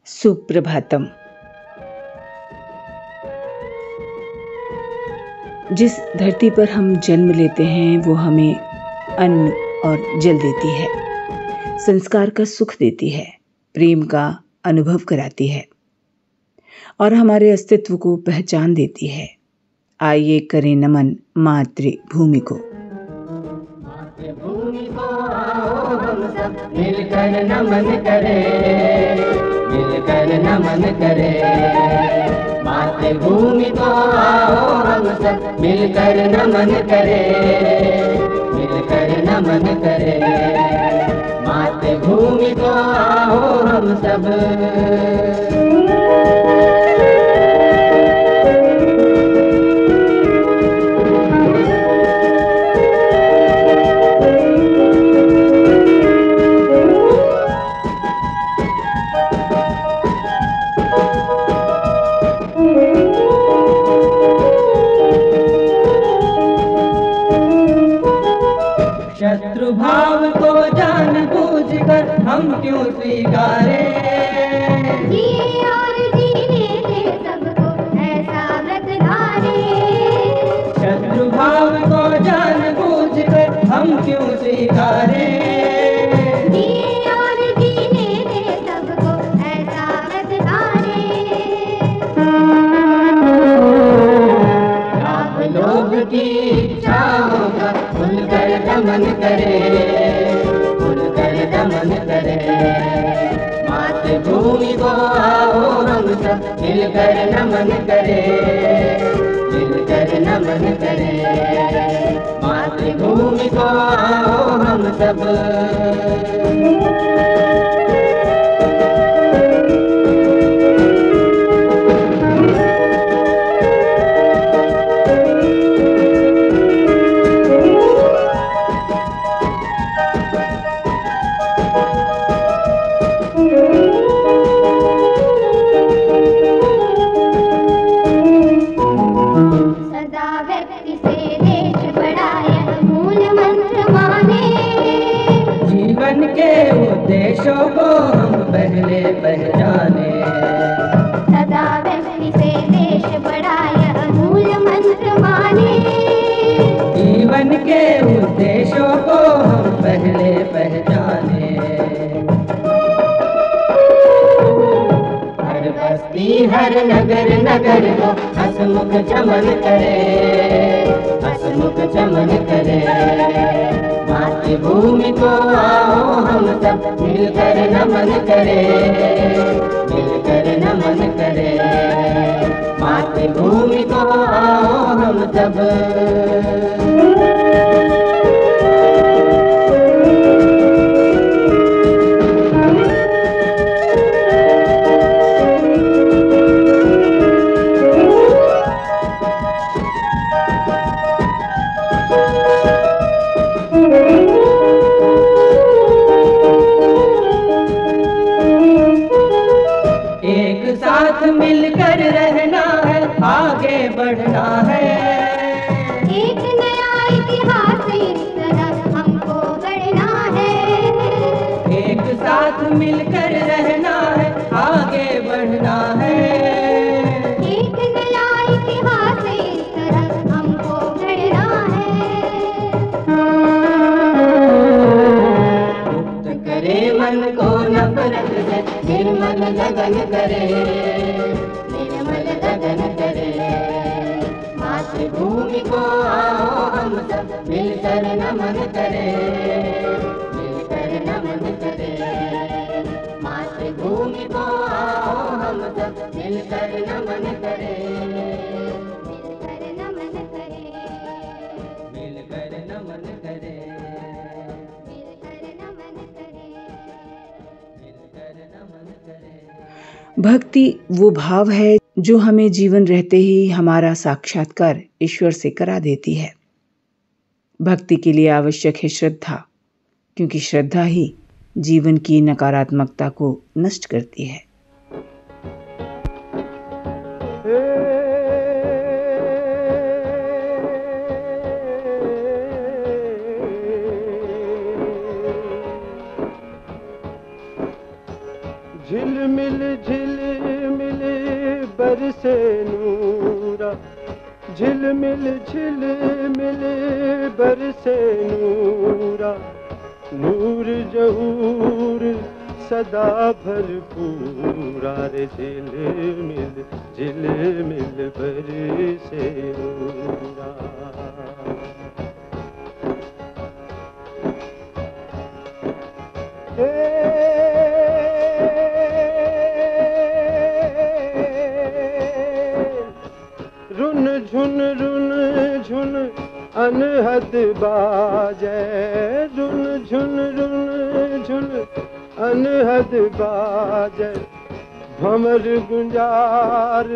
सुप्रभातम। जिस धरती पर हम जन्म लेते हैं वो हमें अन्न और जल देती है, संस्कार का सुख देती है, प्रेम का अनुभव कराती है और हमारे अस्तित्व को पहचान देती है। आइए करें नमन मातृभूमि को। मातृभूमि को आओ हम सब मिलकर नमन करें, मिलकर नमन करें। मातृभूमि को आओ हम सब मिलकर नमन करें, मिलकर नमन करें। मातृभूमि को आओ हम सब। शत्रु भाव को जानबूझ कर हम क्यों स्वीकारें, जिए और जीने दे सबको ऐसा व्रत धारें। शत्रु भाव को जानबूझ कर हम क्यों स्वीकारें, जिए और जीने दे सबको ऐसा व्रत धारें। आप लोग की इच्छाओं का खुलकर दमन करें, खुलकर दमन करें। मातृभूमि को आओ हम सब मिलकर नमन करें, मिलकर नमन करें। मातृभूमि को आओ हम सब। सदा व्यक्ति से देश बड़ा यह मूल मंत्र माने। जीवन के उद्देश्यों को हम पहले पहचाने, सदा व्यक्ति से देश बड़ा यह मूल मंत्र माने। जीवन के उद्देश्यों को हम पहले पहचाने। हर बस्ती हर नगर नगर को हसमुख चमन करे, हसमुख चमन करे। मातृभूमि को आओ हम सब मिलकर नमन करें, मिलकर नमन करें। मातृभूमि को आओ हम सब। एक साथ मिलकर रहना है, आगे बढ़ना है। एक नया इतिहास इस तरह हमको गढ़ना है। एक साथ मिलकर रहना है, आगे बढ़ना है। एक नया इतिहास इस तरह हमको गढ़ना है। मुक्त करे मन को नफरत से, निर्मल लगन करे, निर्मल लगन करे। मातृभूमि को आओ हम सब मिलकर नमन करें, मिलकर नमन करें। मातृभूमि को आओ हम सब मिलकर नमन करें, मिलकर नमन करें, मिलकर नमन करें, मिलकर नमन करें। मिलकर नमन करें। भक्ति वो भाव है जो हमें जीवन रहते ही हमारा साक्षात्कार ईश्वर से करा देती है। भक्ति के लिए आवश्यक है श्रद्धा, क्योंकि श्रद्धा ही जीवन की नकारात्मकता को नष्ट करती है। झिलमिल मिल झिल मिल बरसे नूरा, झिलमिल झिलमिल बरसे नूरा, नूर जहूर सदा भरपूरा रे, झिलमिल झिलमिल बरसे नूरा। रुन झुन अनहद बाजे, रुन झुन अनहद बाजे, भंवर गुंजार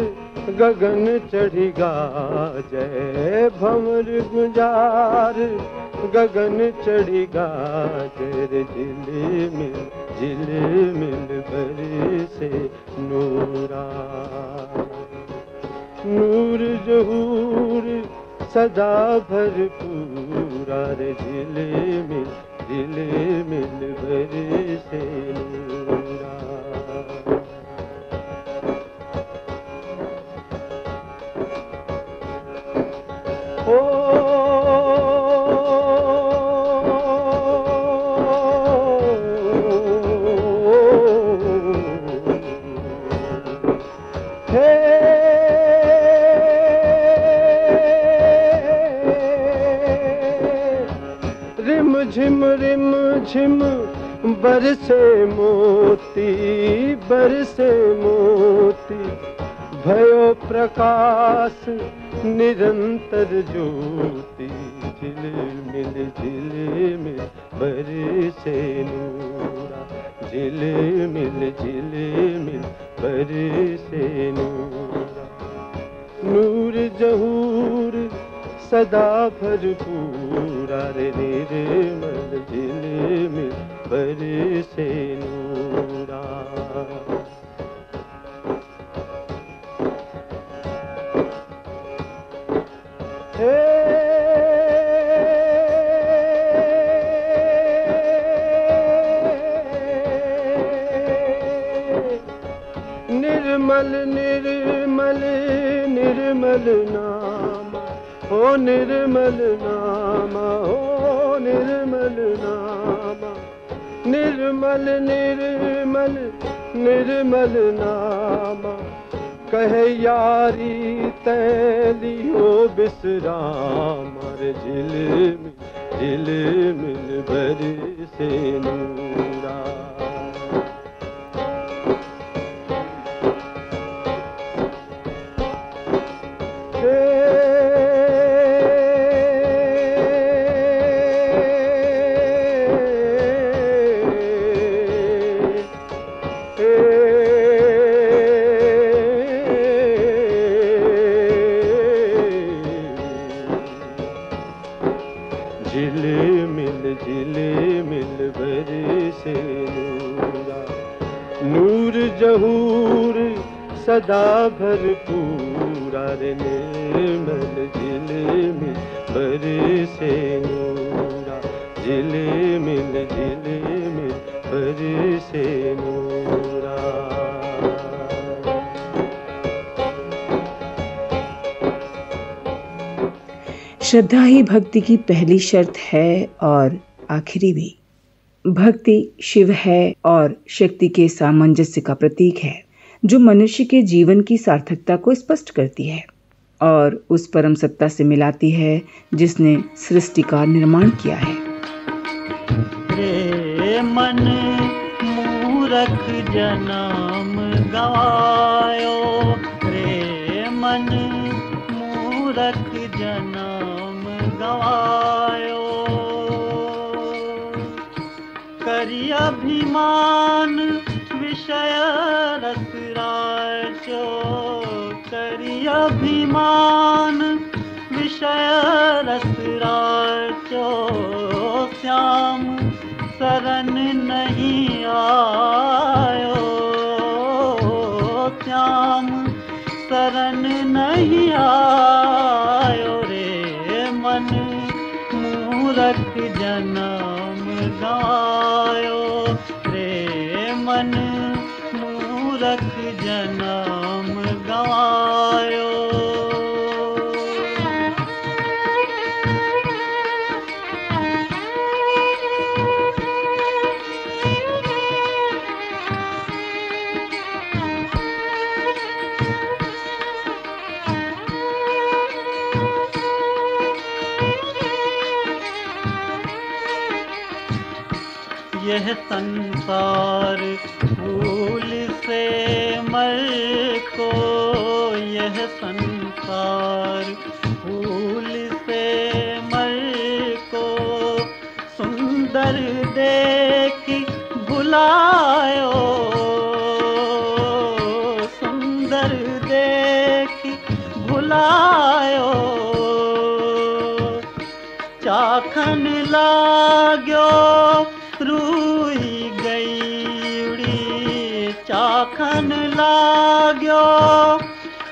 गगन चढ़ी गाजे, भंवर गुंजार गगन चढ़ी गाजे रे, झिलमिल झिलमिल बरसे नूरा, नूर जहूर सदा भरपूरा रे, झिलमिल झिलमिल बरसे नूरा। रिम झिम बरसे मोती, बरसे मोती, भयो प्रकाश निरंतर ज्योति, झिलमिल झिलमिल बरसे नूरा, झिलमिल झिलमिल बरसे नूरा, नूर जहूर सदा भरपूरा रे, निर्मल झिलमिल बरसे नूरा। निर्मल निर्मल निर्मल नाम, ओ निर्मल नामा, ओ निर्मल नामा, निर्मल निर्मल निर्मल नामा, कहे यारी तैलियो बिसराम रे, झिलमिल झिलमिल बरसे नूरा। झिलमिल झिलमिल बरसे नूरा, नूर जहूर सदा भरपूरा रे, निर्मल झिलमिल बरसे नूरा, झिलमिल झिलमिल बरसे नूरा। श्रद्धा ही भक्ति की पहली शर्त है और आखिरी भी। भक्ति शिव है और शक्ति के सामंजस्य का प्रतीक है, जो मनुष्य के जीवन की सार्थकता को स्पष्ट करती है और उस परम सत्ता से मिलाती है जिसने सृष्टि का निर्माण किया है। रे मन मूरख जन्म गवायो, रे मन मूरख जन्म गवायो, करी अभिमान विषय रस राजो, करी अभिमान विषय रस राजो, श्याम शरण नहीं आयो, श्याम शरण नहीं आयो, रे मन मूरख जन्म गायो, रे मन मूरख मूरख जन्म गवायो। यह संसार फूल से मर को, यह संसार फूल से मर को सुंदर देख भुलायो, सुंदर देख भुलायो। चाखन लाग्यो रूई गई उड़ी, चाखन लाग्यो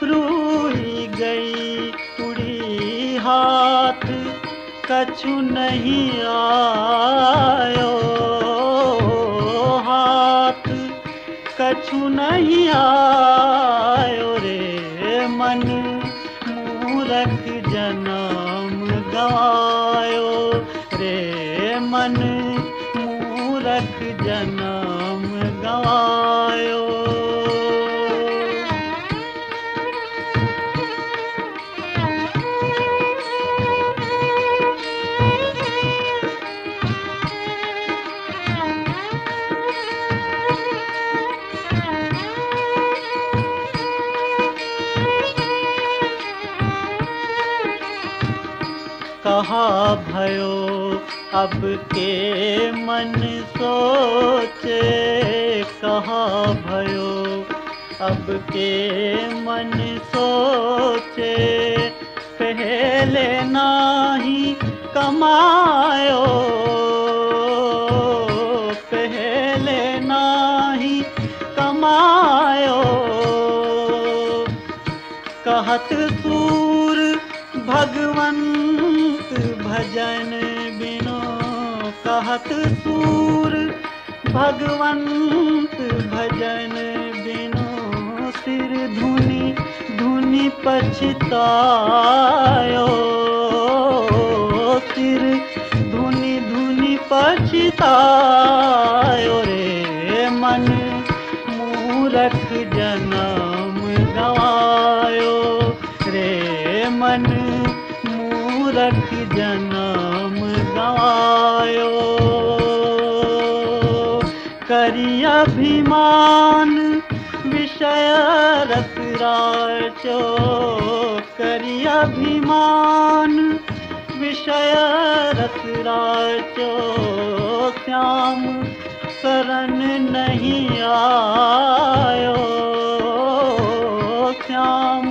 रूई गई उड़ी। हाथ कछु नहीं आयो, हाथ कछु नहीं आयो रे मन मूरख जन्म गवायो रे मन मूरख जन्म गवायो। कहा भयो अब के मन सोचे, कहा भयो अब के मन सोचे। पहले नाही कमायो, पहले नाही कमायो। कहत सूर भगवंत भजन बिनो, कहत सूर भगवंत भजन बिनो। सिर धुनि धुनि पछतायो, सिर धुनि धुनि पछतायो रे मन मूरख जन्म गवायो रे मन मूरख जन्म गवायो। करी अभिमान विषय रस राचो, करी अभिमान विषय रस राचो। श्याम शरण नहीं आयो, श्याम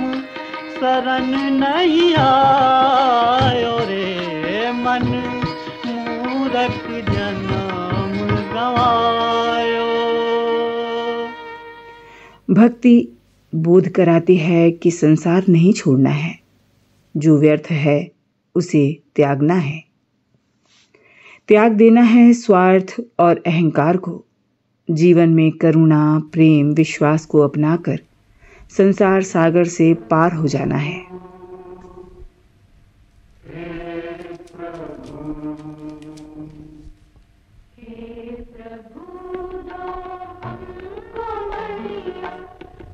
शरण नहीं आयो रे मन मूरख जन्म गवायो। भक्ति बोध कराती है कि संसार नहीं छोड़ना है, जो व्यर्थ है उसे त्यागना है। त्याग देना है स्वार्थ और अहंकार को। जीवन में करुणा, प्रेम, विश्वास को अपनाकर संसार सागर से पार हो जाना है।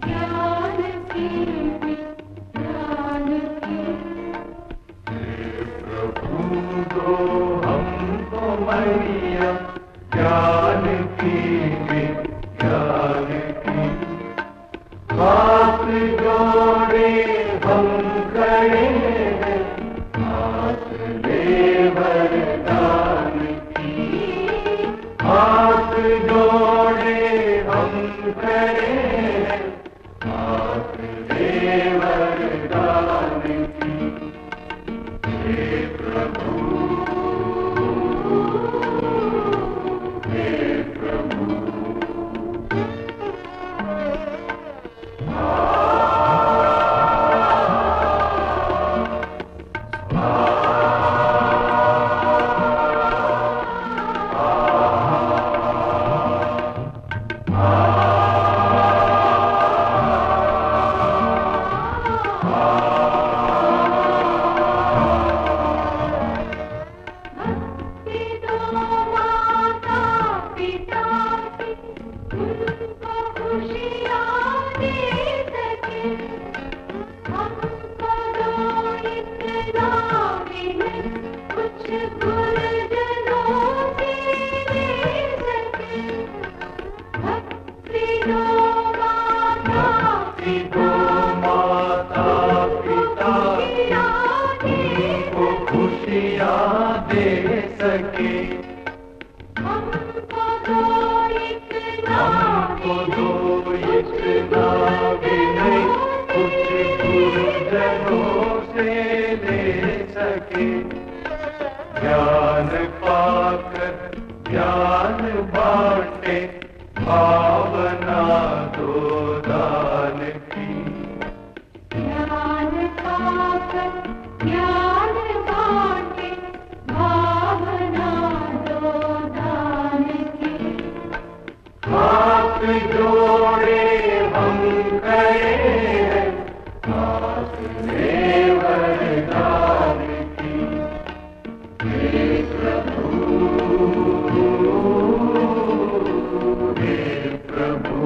ज्ञान की ज्ञान की हाथ जोड़े हम की दो माता पिता को खुशियाँ दे सके, हमको दो इतना भी नहीं कुछ गुरुजनों से ले सके। ज्ञान पाकर ज्ञान बांटे, भावना दो दान की। ज्ञान पाकर ज्ञान बांटे, भावना दो दान की। हाथ जोड़े हम खड़े हैं, हाथ में वरदान की। हे प्रभु, हे प्रभु,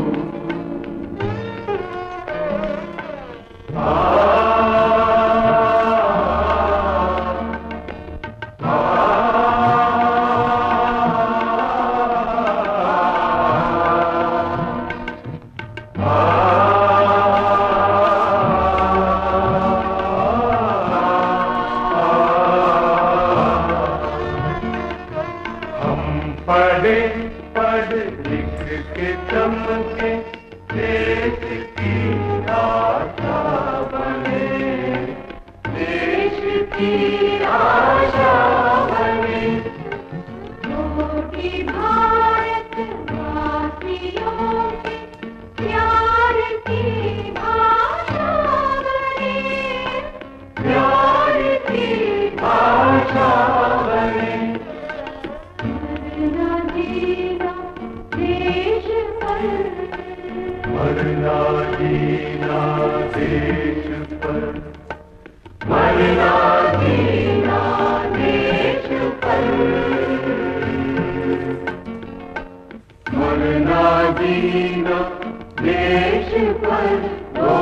पढ़ लिख के चमके, देश की आशा बने, देश की आशा बने। मोटी भारत वासियों के प्यार की भाषा बने, प्यार की भाषा बने। मरना जीना देश पर, मरना जीना देश पर, मरना जीना देश पर, दो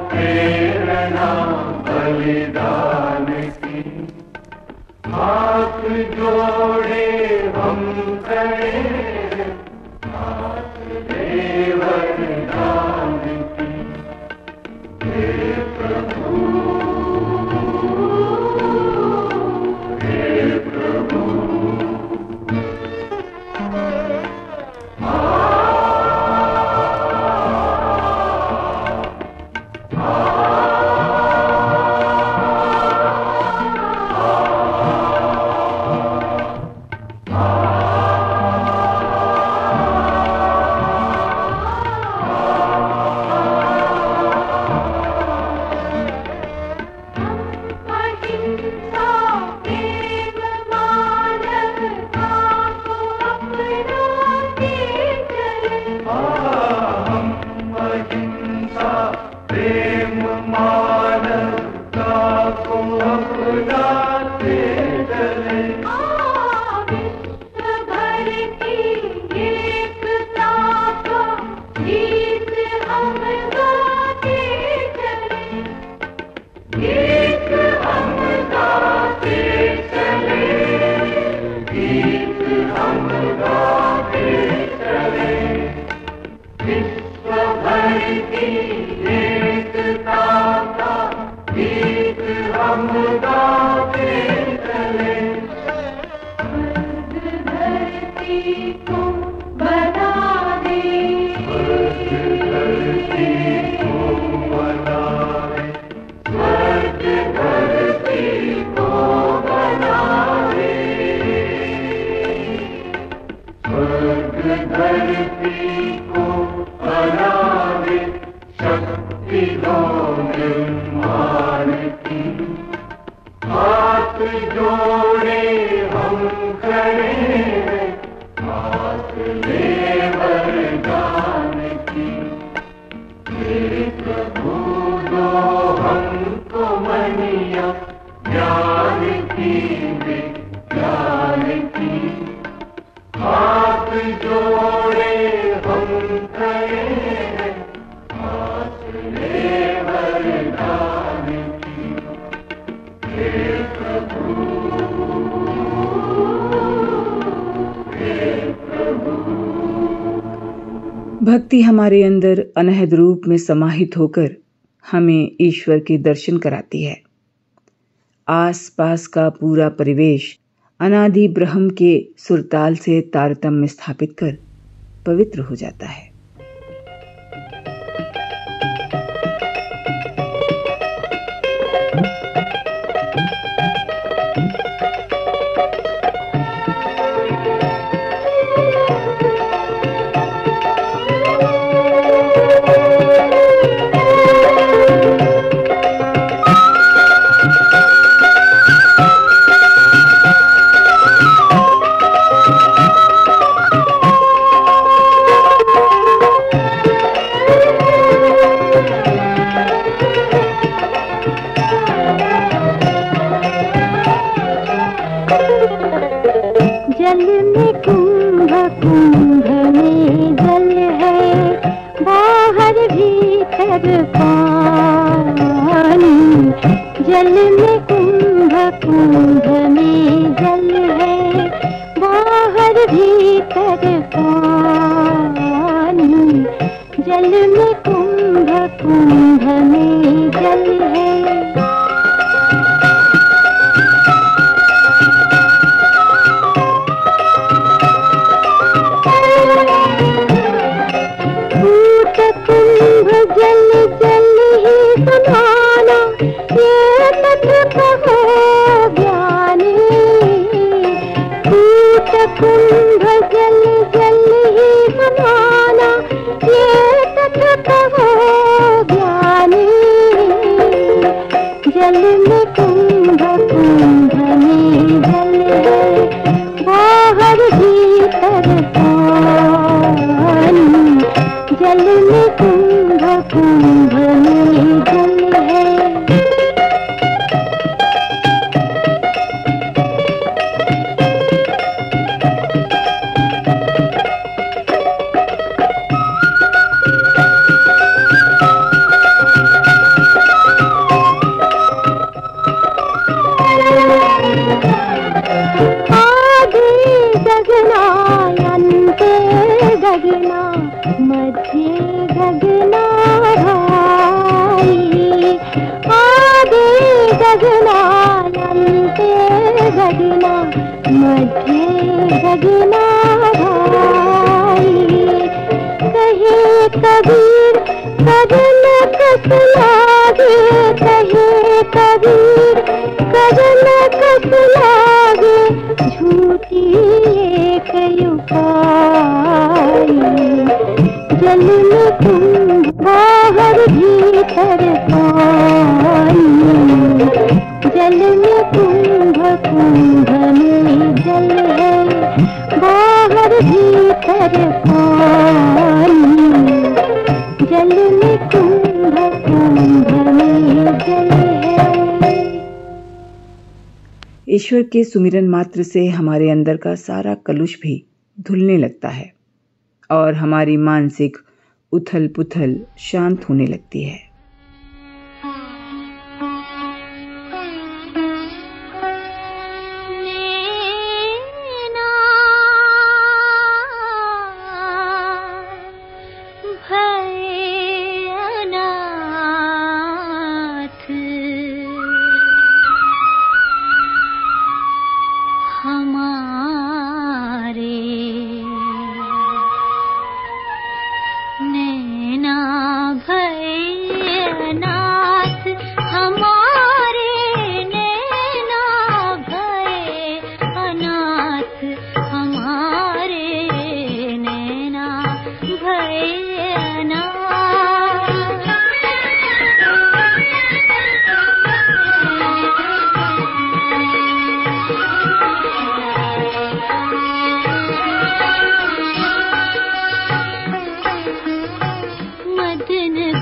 प्रेरणा बलिदान की। हाथ जोड़े हम खड़े, हाथ दे वरदान की। हे प्रभु, हे प्रभु, प्रेम मानवता को अपनाते चले। विश्व भर की एकता का गीत हम गाते चले, गीत हम गाते चले, गीत हम गाते चले। विश्व भर की एकता का गीत हम गाते चले। स्वर्ग धरती को बना दे, स्वर्ग धरती को बना दे, स्वर्ग धरती को बना दे। स्वर्ग धरती को बना दे, शक्ति दो निर्माण की। हाथ जोड़े हम खड़े हैं, हाथ ले वरदान की। हे प्रभु दो हमको मनिया, ज्ञान की विज्ञान की। हाथ जोड़े हम खड़े हैं, हाथ ले वरदान की। हे प्रभु, भक्ति हमारे अंदर अनहद रूप में समाहित होकर हमें ईश्वर के दर्शन कराती है। आस पास का पूरा परिवेश अनादि ब्रह्म के सुरताल से तारतम्य स्थापित कर पवित्र हो जाता है। ईश्वर के सुमिरन मात्र से हमारे अंदर का सारा कलुष भी धुलने लगता है और हमारी मानसिक उथल पुथल शांत होने लगती है।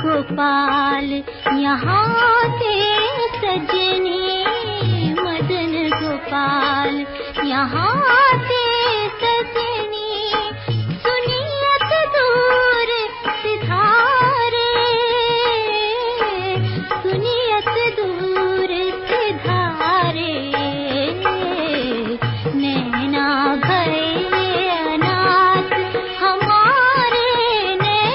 गोपाल यहाँ के सजनी, मदन गोपाल यहाँ के सजनी, सुनियत दूर सिधारे, सुनियत दूर सिधारे, नैना भये अनाथ हमारे, नैना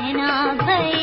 नैना भई